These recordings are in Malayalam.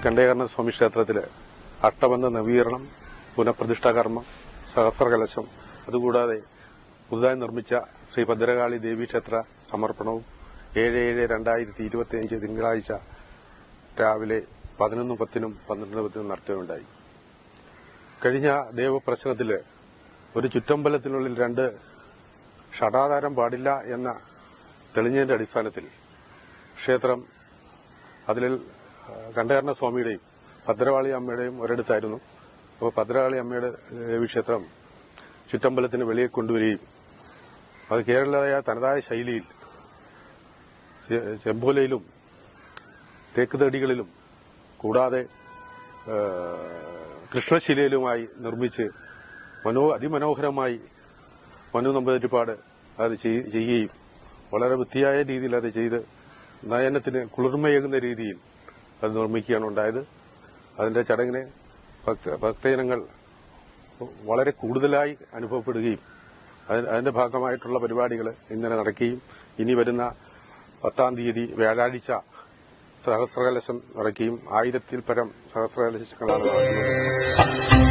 കണ്ടേകരണ സ്വാമി ക്ഷേത്രത്തില് അഷ്ടബന്ധ നവീകരണം, പുനഃപ്രതിഷ്ഠാകർമ്മം, സഹസ്രകലശം, അതുകൂടാതെ പുതുതായി നിർമ്മിച്ച ശ്രീ ഭദ്രകാളി ദേവീക്ഷേത്ര സമർപ്പണവും 7/7/2025 തിങ്കളാഴ്ച രാവിലെ 11:10 12:10 നടത്തുകയുണ്ടായി. കഴിഞ്ഞ ദേവപ്രശ്നത്തില് ഒരു ചുറ്റമ്പലത്തിനുള്ളിൽ 2 ഷടാധാരം പാടില്ല എന്ന തെളിഞ്ഞതിന്റെ അടിസ്ഥാനത്തിൽ ക്ഷേത്രം അതിൽ കണ്ടേകരണ സ്വാമിയുടെയും ഭദ്രകാളി അമ്മയുടെയും ഒരിടത്തായിരുന്നു. അപ്പോൾ ഭദ്രകാളി അമ്മയുടെ ദേവീക്ഷേത്രം ചുറ്റമ്പലത്തിന് വെളിയെ കൊണ്ടുവരികയും അത് കേരളീയ തനതായ ശൈലിയിൽ ചെമ്പോലയിലും തേക്ക് തടികളിലും കൂടാതെ കൃഷ്ണശിലയിലുമായി നിർമ്മിച്ച് അതിമനോഹരമായി മനു നമ്പൂതിരിപ്പാട് അത് ചെയ്യുകയും വളരെ വൃത്തിയായ രീതിയിൽ അത് ചെയ്ത് നയനത്തിന് കുളിർമയേകുന്ന രീതിയിൽ അത് നിർമ്മിക്കുകയാണ് ഉണ്ടായത്. അതിന്റെ ചടങ്ങിന് ഭക്തജനങ്ങൾ വളരെ കൂടുതലായി അനുഭവപ്പെടുകയും അതിന്റെ ഭാഗമായിട്ടുള്ള പരിപാടികൾ ഇന്നലെ നടക്കുകയും ഇനി വരുന്ന 10-ാം തീയതി വ്യാഴാഴ്ച സഹസ്രകലശം നടക്കുകയും 1000-ൽ പരം സഹസ്രകലശങ്ങളാണ് നടക്കുന്നത്.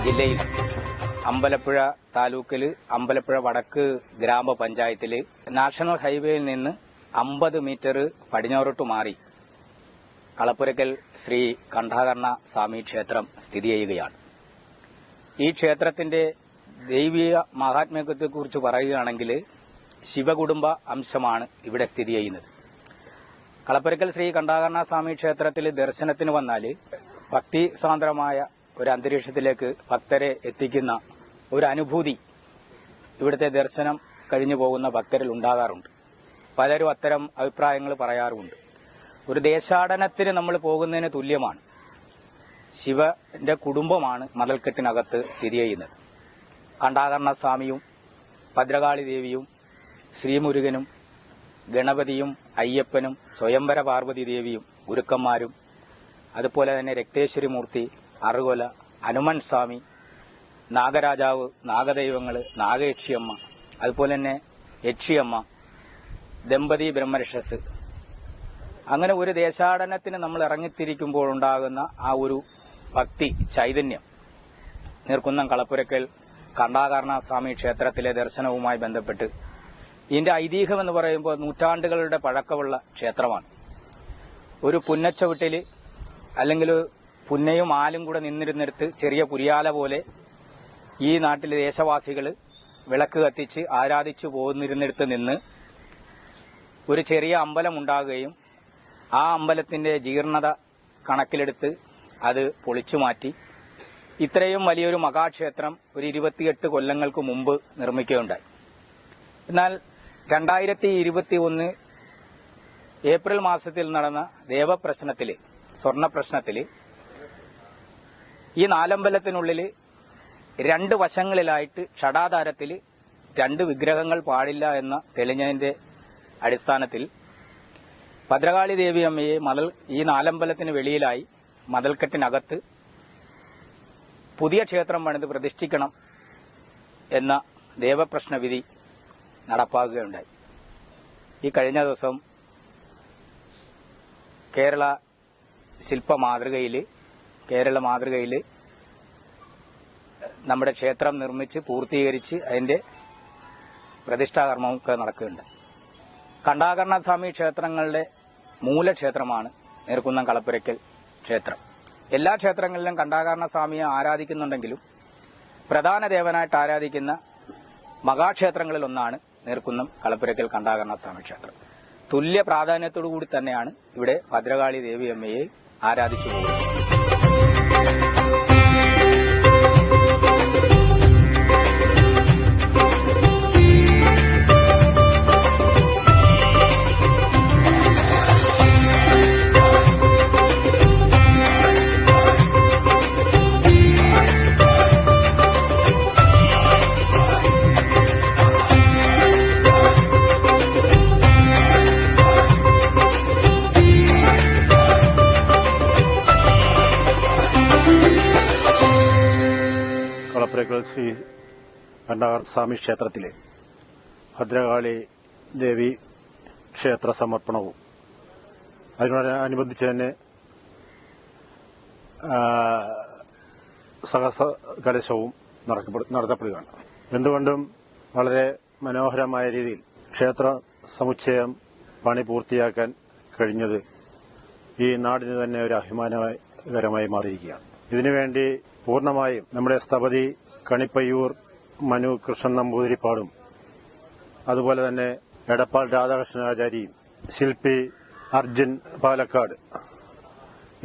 ജില്ലയിൽ അമ്പലപ്പുഴ താലൂക്കിൽ അമ്പലപ്പുഴ വടക്ക് ഗ്രാമപഞ്ചായത്തിൽ നാഷണൽ ഹൈവേയിൽ നിന്ന് 50 മീറ്റർ പടിഞ്ഞാറോട്ട് മാറി കളപ്പുരയ്ക്കൽ ശ്രീ കണ്ഠാകർണ സ്വാമി ക്ഷേത്രം സ്ഥിതി ചെയ്യുകയാണ്. ഈ ക്ഷേത്രത്തിന്റെ ദൈവീയ മഹാത്മ്യത്തെക്കുറിച്ച് പറയുകയാണെങ്കിൽ ശിവകുടുംബ അംശമാണ് ഇവിടെ സ്ഥിതി ചെയ്യുന്നത്. കളപ്പുരയ്ക്കൽ ശ്രീ കണ്ഠാകർണ സ്വാമി ക്ഷേത്രത്തിൽ ദർശനത്തിന് വന്നാൽ ഭക്തിസാന്ദ്രമായ ഒരു അന്തരീക്ഷത്തിലേക്ക് ഭക്തരെ എത്തിക്കുന്ന ഒരു അനുഭൂതി ഇവിടുത്തെ ദർശനം കഴിഞ്ഞു പോകുന്ന ഭക്തരിൽ ഉണ്ടാകാറുണ്ട്. പലരും അത്തരം അഭിപ്രായങ്ങൾ പറയാറുമുണ്ട്. ഒരു ദേശാടനത്തിന് നമ്മൾ പോകുന്നതിന് തുല്യമാണ്. ശിവന്റെ കുടുംബമാണ് മതിൽക്കെട്ടിനകത്ത് സ്ഥിതി ചെയ്യുന്നത്. കണ്ഠാകർണ സ്വാമിയും ഭദ്രകാളി ദേവിയും ശ്രീമുരുകനും ഗണപതിയും അയ്യപ്പനും സ്വയംവര പാർവതി ദേവിയും ഗുരുക്കന്മാരും അതുപോലെ തന്നെ രക്തേശ്വരി മൂർത്തി, അറുകൊല, ഹനുമൻ സ്വാമി, നാഗരാജാവ്, നാഗദൈവങ്ങൾ, നാഗയക്ഷിയമ്മ, അതുപോലെ തന്നെ യക്ഷിയമ്മ, ദമ്പതി ബ്രഹ്മരക്ഷസ്, അങ്ങനെ ഒരു ദേശാടനത്തിന് നമ്മൾ ഇറങ്ങിത്തിരിക്കുമ്പോൾ ഉണ്ടാകുന്ന ആ ഒരു ഭക്തി ചൈതന്യം നീർക്കുന്നം കളപ്പുരയ്ക്കൽ കണ്ഠാകർണ സ്വാമി ക്ഷേത്രത്തിലെ ദർശനവുമായി ബന്ധപ്പെട്ട് ഇതിന്റെ ഐതിഹ്യം എന്ന് പറയുമ്പോൾ നൂറ്റാണ്ടുകളുടെ പഴക്കമുള്ള ക്ഷേത്രമാണ്. ഒരു പുന്നച്ചവിട്ടിൽ അല്ലെങ്കിൽ പുന്നയും ആലും കൂടെ നിന്നിരുന്നിടത്ത് ചെറിയ പുരിയാല പോലെ ഈ നാട്ടിലെ ദേശവാസികൾ വിളക്ക് കത്തിച്ച് ആരാധിച്ചു പോന്നിരുന്നിടത്ത് നിന്ന് ഒരു ചെറിയ അമ്പലം ഉണ്ടാകുകയും ആ അമ്പലത്തിന്റെ ജീർണത കണക്കിലെടുത്ത് അത് പൊളിച്ചു മാറ്റി ഇത്രയും വലിയൊരു മഹാക്ഷേത്രം ഒരു 28 കൊല്ലങ്ങൾക്ക് മുമ്പ് നിർമ്മിക്കുകയുണ്ടായി. എന്നാൽ 2021 ഏപ്രിൽ മാസത്തിൽ നടന്ന ദേവപ്രശ്നത്തിൽ, സ്വർണപ്രശ്നത്തിൽ ഈ നാലമ്പലത്തിനുള്ളിൽ 2 വശങ്ങളിലായിട്ട് ഷടാധാരത്തിൽ 2 വിഗ്രഹങ്ങൾ പാടില്ല എന്ന തെളിഞ്ഞതിന്റെ അടിസ്ഥാനത്തിൽ ഭദ്രകാളി ദേവിയമ്മയെ ഈ നാലമ്പലത്തിന് വെളിയിലായി മതിൽക്കെട്ടിനകത്ത് പുതിയ ക്ഷേത്രം പണിത് പ്രതിഷ്ഠിക്കണം എന്ന ദേവപ്രശ്ന വിധി നടപ്പാക്കുകയുണ്ടായി. ഈ കഴിഞ്ഞ ദിവസം കേരള മാതൃകയിൽ നമ്മുടെ ക്ഷേത്രം നിർമ്മിച്ച് പൂർത്തീകരിച്ച് അതിന്റെ പ്രതിഷ്ഠാകർമ്മമൊക്കെ നടക്കുന്നുണ്ട്. കണ്ഠാകർണസ്വാമി ക്ഷേത്രങ്ങളുടെ മൂലക്ഷേത്രമാണ് നീർക്കുന്നം കളപ്പുരയ്ക്കൽ ക്ഷേത്രം. എല്ലാ ക്ഷേത്രങ്ങളിലും കണ്ഠാകർണസ്വാമിയെ ആരാധിക്കുന്നുണ്ടെങ്കിലും പ്രധാന ദേവനായിട്ട് ആരാധിക്കുന്ന മഹാക്ഷേത്രങ്ങളിൽ ഒന്നാണ് നീർക്കുന്നം കളപ്പുരയ്ക്കൽ കണ്ഠാകർണസ്വാമി ക്ഷേത്രം. തുല്യ പ്രാധാന്യത്തോടുകൂടി തന്നെയാണ് ഇവിടെ ഭദ്രകാളി ദേവിയമ്മയെ ആരാധിച്ചു പോകുന്നത്. കളപ്പുരയ്ക്കൽ ശ്രീ കണ്ഠാകർണസ്വാമി ക്ഷേത്രത്തിലെ ഭദ്രകാളി ദേവി ക്ഷേത്ര സമർപ്പണവും അതിനോടനുബന്ധിച്ച് തന്നെ സഹസ്ര കലശവും നടത്തപ്പെടുകയാണ്. എന്തുകൊണ്ടും വളരെ മനോഹരമായ രീതിയിൽ ക്ഷേത്ര സമുച്ചയം പണി പൂർത്തിയാക്കാൻ കഴിഞ്ഞത് ഈ നാടിന് തന്നെ ഒരു അഭിമാനകരമായി മാറിയിരിക്കുകയാണ്. ഇതിനുവേണ്ടി പൂർണ്ണമായും നമ്മുടെ സ്ഥപതി കണിപ്പയ്യൂർ മനു കൃഷ്ണൻ നമ്പൂതിരിപ്പാടും അതുപോലെ തന്നെ എടപ്പാൾ രാധാകൃഷ്ണാചാരിയും ശില്പി അർജുൻ പാലക്കാട്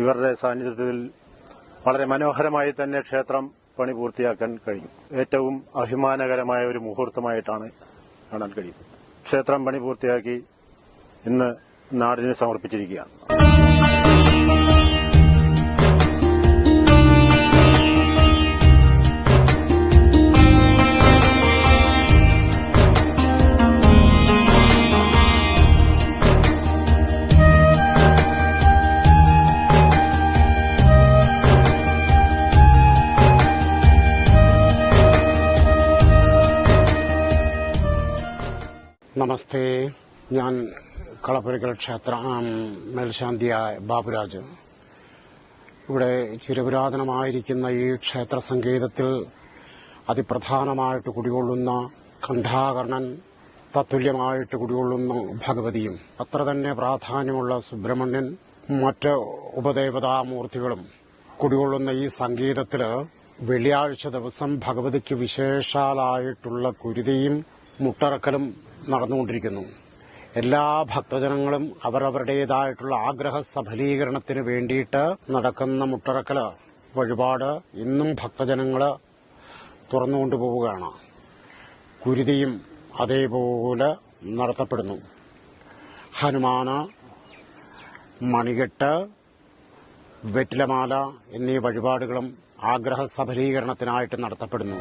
ഇവരുടെ സാന്നിധ്യത്തിൽ വളരെ മനോഹരമായി തന്നെ ക്ഷേത്രം പണി പൂർത്തിയാക്കാൻ കഴിഞ്ഞു. ഏറ്റവും അഭിമാനകരമായ ഒരു മുഹൂർത്തമായിട്ടാണ് കാണാൻ കഴിയും. ക്ഷേത്രം പണി പൂർത്തിയാക്കി ഇന്ന് നാടിന് സമർപ്പിച്ചിരിക്കുകയാണ്. നമസ്തേ, ഞാൻ കളപ്പുരയ്ക്കൽ ക്ഷേത്ര മേൽശാന്തിയായ ബാബുരാജ്. ഇവിടെ ചിരപുരാതനമായിരിക്കുന്ന ഈ ക്ഷേത്ര സങ്കേതത്തിൽ അതിപ്രധാനമായിട്ട് കുടികൊള്ളുന്ന കണ്ഠാകർണൻ, തത്തുല്യമായിട്ട് കുടികൊള്ളുന്ന ഭഗവതിയും അത്ര തന്നെ പ്രാധാന്യമുള്ള സുബ്രഹ്മണ്യൻ, മറ്റ് ഉപദേവതാമൂർത്തികളും കുടികൊള്ളുന്ന ഈ സംഗീതത്തിൽ വെള്ളിയാഴ്ച ദിവസം ഭഗവതിക്ക് വിശേഷാലായിട്ടുള്ള കുരുതിയും മുട്ടറക്കലും നടന്നുകൊണ്ടിരിക്കുന്നു. എല്ലാ ഭക്തജനങ്ങളും അവരവരുടേതായിട്ടുള്ള ആഗ്രഹ സഫലീകരണത്തിന് വേണ്ടിയിട്ട് നടക്കുന്ന മുട്ടറക്കല് വഴിപാട് ഇന്നും ഭക്തജനങ്ങള് തുറന്നുകൊണ്ടുപോവുകയാണ്. കുരുതിയും അതേപോലെ നടത്തപ്പെടുന്നു. ഹനുമാന്, മണികെട്ട്, വെറ്റിലമാല എന്നീ വഴിപാടുകളും ആഗ്രഹ സഫലീകരണത്തിനായിട്ട് നടത്തപ്പെടുന്നു.